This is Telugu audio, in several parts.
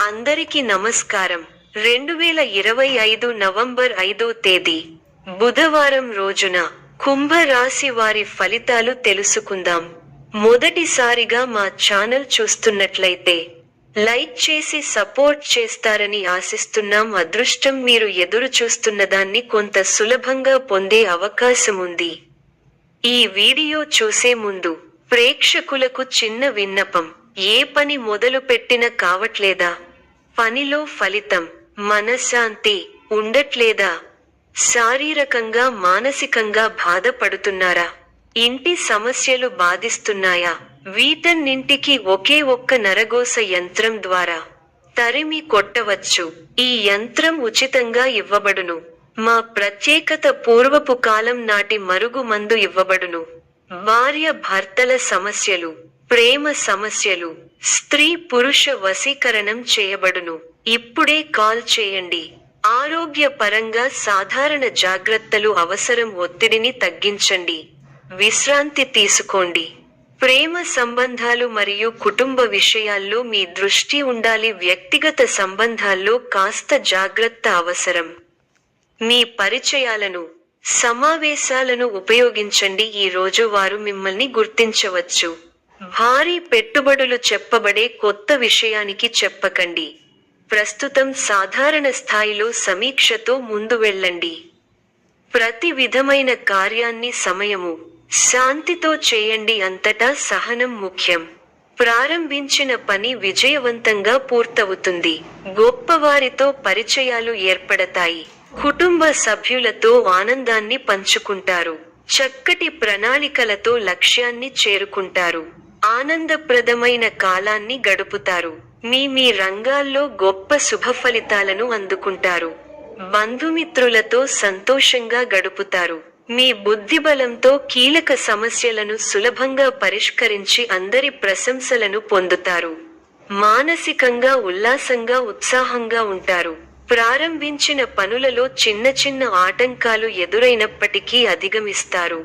అందరికీ నమస్కారం. 2025 నవంబర్ 5వ తేదీ బుధవారం రోజున కుంభ రాశి వారి ఫలితాలు తెలుసుకుందాం. మొదటిసారిగా మా ఛానల్ చూస్తున్నట్లయితే లైక్ చేసి సపోర్ట్ చేస్తారని ఆశిస్తున్నాం. అదృష్టం మీరు ఎదురు చూస్తున్నదాన్ని కొంత సులభంగా పొందే అవకాశముంది. ఈ వీడియో చూసే ముందు ప్రేక్షకులకు చిన్న విన్నపం. ఏ పని మొదలు పెట్టినా కావట్లేదా? పనిలో ఫలితం, మనశ్శాంతి ఉండట్లేదా? శారీరకంగా మానసికంగా బాధపడుతున్నారా? ఇంటి సమస్యలు బాధిస్తున్నాయా? వీటన్నింటికి ఒకే ఒక్క నరగోస యంత్రం ద్వారా తరిమి కొట్టవచ్చు. ఈ యంత్రం ఉచితంగా ఇవ్వబడును. మా ప్రత్యేకత పూర్వపు కాలం నాటి మరుగు మందు ఇవ్వబడును. భార్య భర్తల సమస్యలు, ప్రేమ సమస్యలు, స్త్రీ పురుష వశీకరణం చేయబడును. ఇప్పుడే కాల్ చేయండి. ఆరోగ్యపరంగా సాధారణ జాగ్రత్తలు అవసరం. ఒత్తిడిని తగ్గించండి. విశ్రాంతి తీసుకోండి. ప్రేమ సంబంధాలు మరియు కుటుంబ విషయాల్లో మీ దృష్టి ఉండాలి. వ్యక్తిగత సంబంధాల్లో కాస్త జాగ్రత్త అవసరం. మీ పరిచయాలను, సమావేశాలను ఉపయోగించండి. ఈ రోజు వారు మిమ్మల్ని గుర్తించవచ్చు. భారీ పెట్టుబడులు చెప్పబడే కొత్త విషయానికి చెప్పకండి. ప్రస్తుతం సాధారణ స్థాయిలో సమీక్షతో ముందు వెళ్ళండి. ప్రతి విధమైన కార్యాన్ని సమయము, శాంతితో చేయండి. అంతటా సహనం ముఖ్యం. ప్రారంభించిన పని విజయవంతంగా పూర్తవుతుంది. గొప్పవారితో పరిచయాలు ఏర్పడతాయి. కుటుంబ సభ్యులతో ఆనందాన్ని పంచుకుంటారు. చక్కటి ప్రణాళికలతో లక్ష్యాన్ని చేరుకుంటారు. ఆనందప్రదమైన కాలాన్ని గడుపుతారు. మీ రంగాల్లో గొప్ప శుభఫలితాలను అందుకుంటారు. బంధుమిత్రులతో సంతోషంగా గడుపుతారు. మీ బుద్ధిబలంతో కీలక సమస్యలను సులభంగా పరిష్కరించి అందరి ప్రశంసలను పొందుతారు. మానసికంగా ఉల్లాసంగా ఉత్సాహంగా ఉంటారు. ప్రారంభించిన పనులలో చిన్న చిన్న ఆటంకాలు ఎదురైనప్పటికీ అధిగమిస్తారు.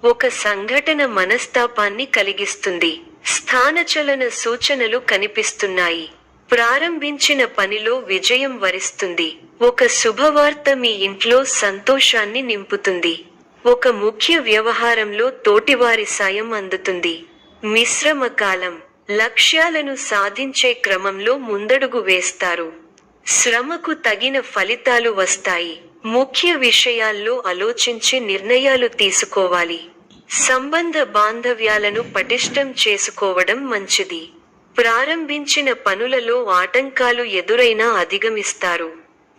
ఒక సంఘటన మనస్తాపాన్ని కలిగిస్తుంది. స్థానచలన సూచనలు కనిపిస్తున్నాయి. ప్రారంభించిన పనిలో విజయం వరిస్తుంది. ఒక శుభవార్త మీ ఇంట్లో సంతోషాన్ని నింపుతుంది. ఒక ముఖ్య వ్యవహారంలో తోటివారి సాయం అందుతుంది. మిశ్రమ కాలం. లక్ష్యాలను సాధించే క్రమంలో ముందడుగు వేస్తారు. శ్రమకు తగిన ఫలితాలు వస్తాయి. ముఖ్య విషయాల్లో ఆలోచించి నిర్ణయాలు తీసుకోవాలి. సంబంధ బాంధవ్యాలను పటిష్టం చేసుకోవడం మంచిది. ప్రారంభించిన పనులలో ఆటంకాలు ఎదురైనా అధిగమిస్తారు.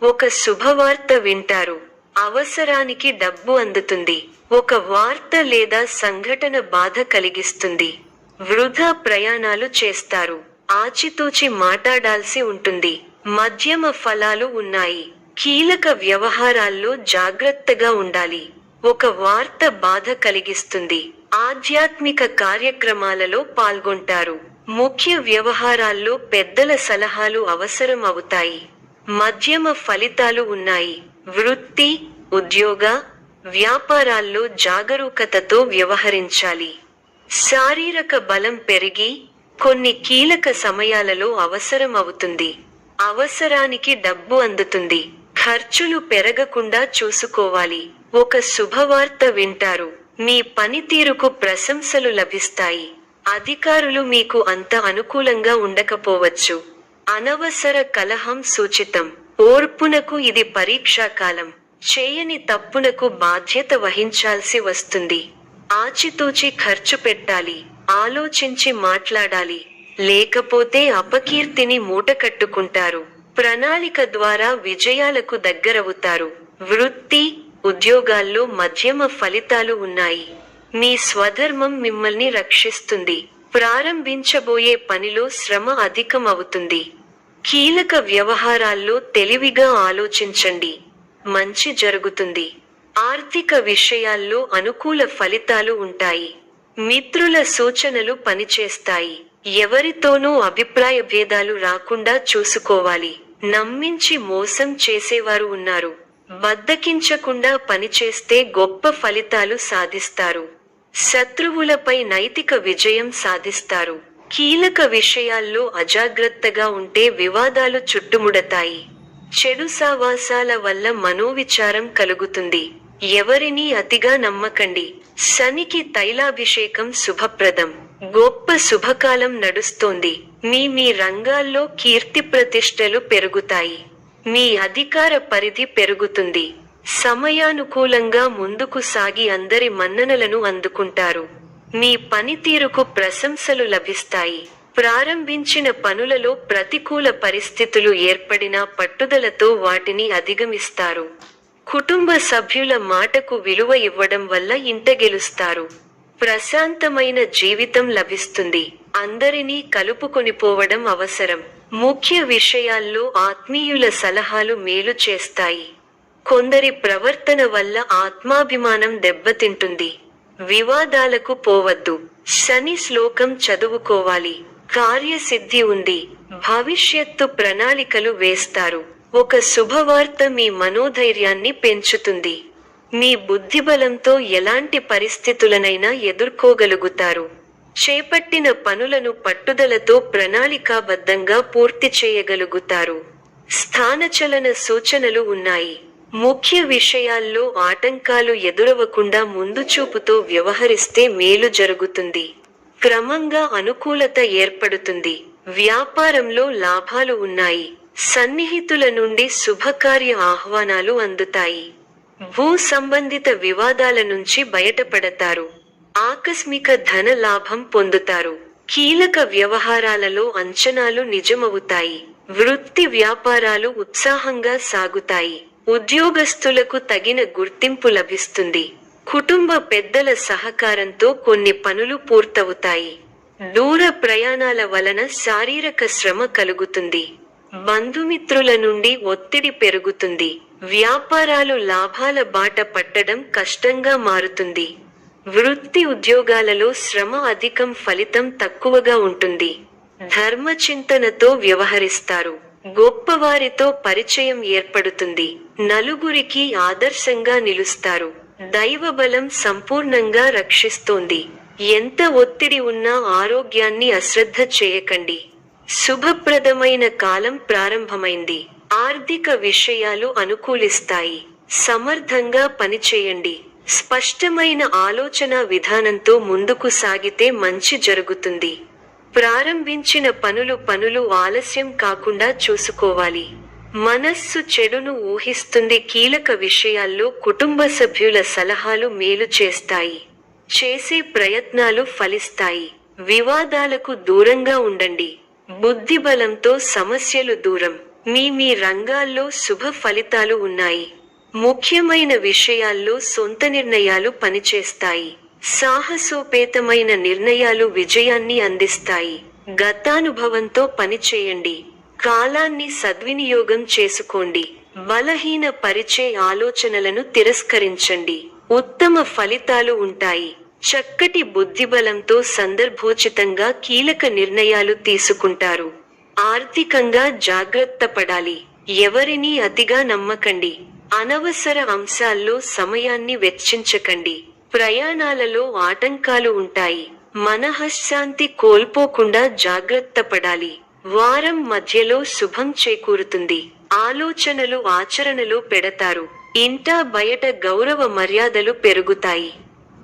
ఒక శుభవార్త వింటారు. అవసరానికి డబ్బు అందుతుంది. ఒక వార్త లేదా సంఘటన బాధ కలిగిస్తుంది. వృధా ప్రయాణాలు చేస్తారు. ఆచితూచి మాట్లాడాల్సి ఉంటుంది. మధ్యమ ఫలాలు ఉన్నాయి. కీలక వ్యవహారాల్లో జాగ్రత్తగా ఉండాలి. ఒక వార్త బాధ కలిగిస్తుంది. ఆధ్యాత్మిక కార్యక్రమాలలో పాల్గొంటారు. ముఖ్య వ్యవహారాల్లో పెద్దల సలహాలు అవసరం అవుతాయి. మధ్యమ ఫలితాలు ఉన్నాయి. వృత్తి, ఉద్యోగ, వ్యాపారాల్లో జాగరూకతతో వ్యవహరించాలి. శారీరక బలం పెరిగి కొన్ని కీలక సమయాలలో అవసరం అవుతుంది. అవసరానికి డబ్బు అందుతుంది. ఖర్చులు పెరగకుండా చూసుకోవాలి. ఒక శుభవార్త వింటారు. మీ పనితీరుకు ప్రశంసలు లభిస్తాయి. అధికారులు మీకు అంత అనుకూలంగా ఉండకపోవచ్చు. అనవసర కలహం సూచితం. ఓర్పునకు ఇది పరీక్షాకాలం. చేయని తప్పునకు బాధ్యత వహించాల్సి వస్తుంది. ఆచితూచి ఖర్చు పెట్టాలి. ఆలోచించి మాట్లాడాలి. లేకపోతే అపకీర్తిని మూటకట్టుకుంటారు. ప్రణాళిక ద్వారా విజయాలకు దగ్గరవుతారు. వృత్తి, ఉద్యోగాల్లో మధ్యమ ఫలితాలు ఉన్నాయి. మీ స్వధర్మం మిమ్మల్ని రక్షిస్తుంది. ప్రారంభించబోయే పనిలో శ్రమ అధికం అవుతుంది. కీలక వ్యవహారాల్లో తెలివిగా ఆలోచించండి. మంచి జరుగుతుంది. ఆర్థిక విషయాల్లో అనుకూల ఫలితాలు ఉంటాయి. మిత్రుల సూచనలు పనిచేస్తాయి. ఎవరితోనూ అభిప్రాయ భేదాలు రాకుండా చూసుకోవాలి. నమ్మించి మోసం చేసేవారు ఉన్నారు. బద్దకించకుండా పనిచేస్తే గొప్ప ఫలితాలు సాధిస్తారు. శత్రువులపై నైతిక విజయం సాధిస్తారు. కీలక విషయాల్లో అజాగ్రత్తగా ఉంటే వివాదాలు చుట్టుముడతాయి. చెడు సావాసాల వల్ల మనోవిచారం కలుగుతుంది. ఎవరినీ అతిగా నమ్మకండి. శనికి తైలాభిషేకం శుభప్రదం. గొప్ప శుభకాలం నడుస్తోంది. మీ రంగాల్లో కీర్తి ప్రతిష్టలు పెరుగుతాయి. మీ అధికార పరిధి పెరుగుతుంది. సమయానుకూలంగా ముందుకు సాగి అందరి మన్ననలను అందుకుంటారు. మీ పనితీరుకు ప్రశంసలు లభిస్తాయి. ప్రారంభించిన పనులలో ప్రతికూల పరిస్థితులు ఏర్పడినా పట్టుదలతో వాటిని అధిగమిస్తారు. కుటుంబ సభ్యుల మాటకు విలువ ఇవ్వడం వల్ల ఇంట గెలుస్తారు. ప్రశాంతమైన జీవితం లభిస్తుంది. అందరినీ కలుపుకొనిపోవడం అవసరం. ముఖ్య విషయాల్లో ఆత్మీయుల సలహాలు మేలు చేస్తాయి. కొందరి ప్రవర్తన వల్ల ఆత్మాభిమానం దెబ్బతింటుంది. వివాదాలకు పోవద్దు. శని శ్లోకం చదువుకోవాలి. కార్యసిద్ధి ఉంది. భవిష్యత్తు ప్రణాళికలు వేస్తారు. ఒక శుభవార్త మీ మనోధైర్యాన్ని పెంచుతుంది. మీ బుద్ధిబలంతో ఎలాంటి పరిస్థితులనైనా ఎదుర్కోగలుగుతారు. చేపట్టిన పనులను పట్టుదలతో ప్రణాళికాబద్ధంగా పూర్తి చేయగలుగుతారు. స్థానచలన సూచనలు ఉన్నాయి. ముఖ్య విషయాల్లో ఆటంకాలు ఎదురవకుండా ముందుచూపుతో వ్యవహరిస్తే మేలు జరుగుతుంది. క్రమంగా అనుకూలత ఏర్పడుతుంది. వ్యాపారంలో లాభాలు ఉన్నాయి. సన్నిహితుల నుండి శుభకార్య ఆహ్వానాలు అందుతాయి. భూ సంబంధిత వివాదాల నుంచి బయటపడతారు. ఆకస్మిక ధన లాభం పొందుతారు. కీలక వ్యవహారాలలో అంచనాలు నిజమవుతాయి. వృత్తి వ్యాపారాలు ఉత్సాహంగా సాగుతాయి. ఉద్యోగస్తులకు తగిన గుర్తింపు లభిస్తుంది. కుటుంబ పెద్దల సహకారంతో కొన్ని పనులు పూర్తవుతాయి. దూర ప్రయాణాల వలన శారీరక శ్రమ కలుగుతుంది. బంధుమిత్రుల నుండి ఒత్తిడి పెరుగుతుంది. వ్యాపారాలు లాభాల బాట పట్టడం కష్టంగా మారుతుంది. వృత్తి ఉద్యోగాలలో శ్రమ అధికం, ఫలితం తక్కువగా ఉంటుంది. ధర్మచింతనతో వ్యవహరిస్తారు. గొప్పవారితో పరిచయం ఏర్పడుతుంది. నలుగురికి ఆదర్శంగా నిలుస్తారు. దైవబలం సంపూర్ణంగా రక్షిస్తోంది. ఎంత ఒత్తిడి ఉన్నా ఆరోగ్యాన్ని అశ్రద్ధ చేయకండి. శుభప్రదమైన కాలం ప్రారంభమైంది. ఆర్థిక విషయాలు అనుకూలిస్తాయి. సమర్థంగా పనిచేయండి. స్పష్టమైన ఆలోచన విధానంతో ముందుకు సాగితే మంచి జరుగుతుంది. ప్రారంభించిన పనులు ఆలస్యం కాకుండా చూసుకోవాలి. మనస్సు చెడును ఊహిస్తుంది. కీలక విషయాల్లో కుటుంబ సభ్యుల సలహాలు మేలు చేస్తాయి. చేసే ప్రయత్నాలు ఫలిస్తాయి. వివాదాలకు దూరంగా ఉండండి. బుద్ధిబలంతో సమస్యలు దూరం. మీ రంగాల్లో శుభ ఫలితాలు ఉన్నాయి. ముఖ్యమైన విషయాల్లో సొంత నిర్ణయాలు పనిచేస్తాయి. సాహసోపేతమైన నిర్ణయాలు విజయాన్ని అందిస్తాయి. గతానుభవంతో పనిచేయండి. కాలాన్ని సద్వినియోగం చేసుకోండి. బలహీన పరిచే ఆలోచనలను తిరస్కరించండి. ఉత్తమ ఫలితాలు ఉంటాయి. చక్కటి బుద్ధిబలంతో సందర్భోచితంగా కీలక నిర్ణయాలు తీసుకుంటారు. ఆర్థికంగా జాగ్రత్త పడాలి. ఎవరినీ అతిగా నమ్మకండి. అనవసర అంశాల్లో సమయాన్ని వెచ్చించకండి. ప్రయాణాలలో ఆటంకాలు ఉంటాయి. మనఃశాంతి కోల్పోకుండా జాగ్రత్త పడాలి. వారం మధ్యలో శుభం చేకూరుతుంది. ఆలోచనలు ఆచరణలో పెడతారు. ఇంటా బయట గౌరవ మర్యాదలు పెరుగుతాయి.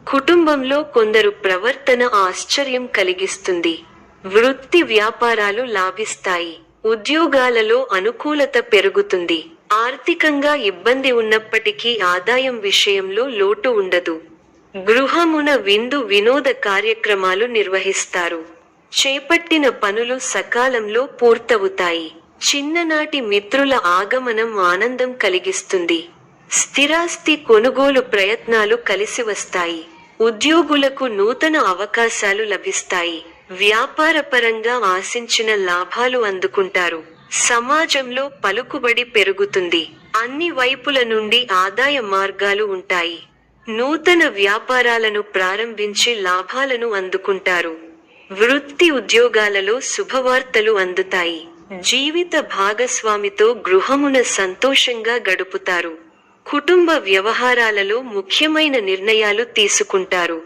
కుటుంబంలో కొందరు ప్రవర్తన ఆశ్చర్యం కలిగిస్తుంది. వృత్తి వ్యాపారాలు లాభిస్తాయి. ఉద్యోగాలలో అనుకూలత పెరుగుతుంది. ఆర్థికంగా ఇబ్బంది ఉన్నప్పటికీ ఆదాయం విషయంలో లోటు ఉండదు. గృహమున విందు వినోద కార్యక్రమాలు నిర్వహిస్తారు. చేపట్టిన పనులు సకాలంలో పూర్తవుతాయి. చిన్ననాటి మిత్రుల ఆగమనం ఆనందం కలిగిస్తుంది. స్థిరాస్తి కొనుగోలు ప్రయత్నాలు కలిసి వస్తాయి. ఉద్యోగులకు నూతన అవకాశాలు లభిస్తాయి. వ్యాపారపరంగా ఆశించిన లాభాలు అందుకుంటారు. సమాజంలో పలుకుబడి పెరుగుతుంది. అన్ని వైపుల నుండి ఆదాయ మార్గాలు ఉంటాయి. నూతన వ్యాపారాలను ప్రారంభించి లాభాలను అందుకుంటారు. వృత్తి ఉద్యోగాలలో శుభవార్తలు అందుతాయి. జీవిత భాగస్వామితో గృహమున సంతోషంగా గడుపుతారు. కుటుంబ వ్యవహారాలలో ముఖ్యమైన నిర్ణయాలు తీసుకుంటారు.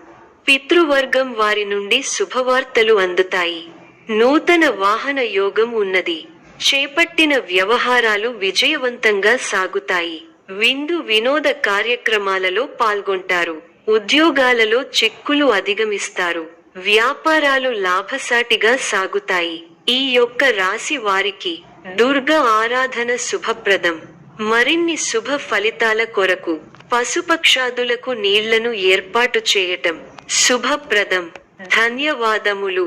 పితృవర్గం వారి నుండి శుభవార్తలు అందుతాయి. నూతన వాహన యోగం ఉన్నది. చేపట్టిన వ్యవహారాలు విజయవంతంగా సాగుతాయి. విందు వినోద కార్యక్రమాలలో పాల్గొంటారు. ఉద్యోగాలలో చిక్కులు అధిగమిస్తారు. వ్యాపారాలు లాభసాటిగా సాగుతాయి. ఈ యొక్క రాశి వారికి దుర్గ ఆరాధన శుభప్రదం. మరిన్ని శుభ ఫలితాల కొరకు పశుపక్షాదులకు నీళ్లను ఏర్పాటు చేయటం శుభప్రదం. ధన్యవాదములు.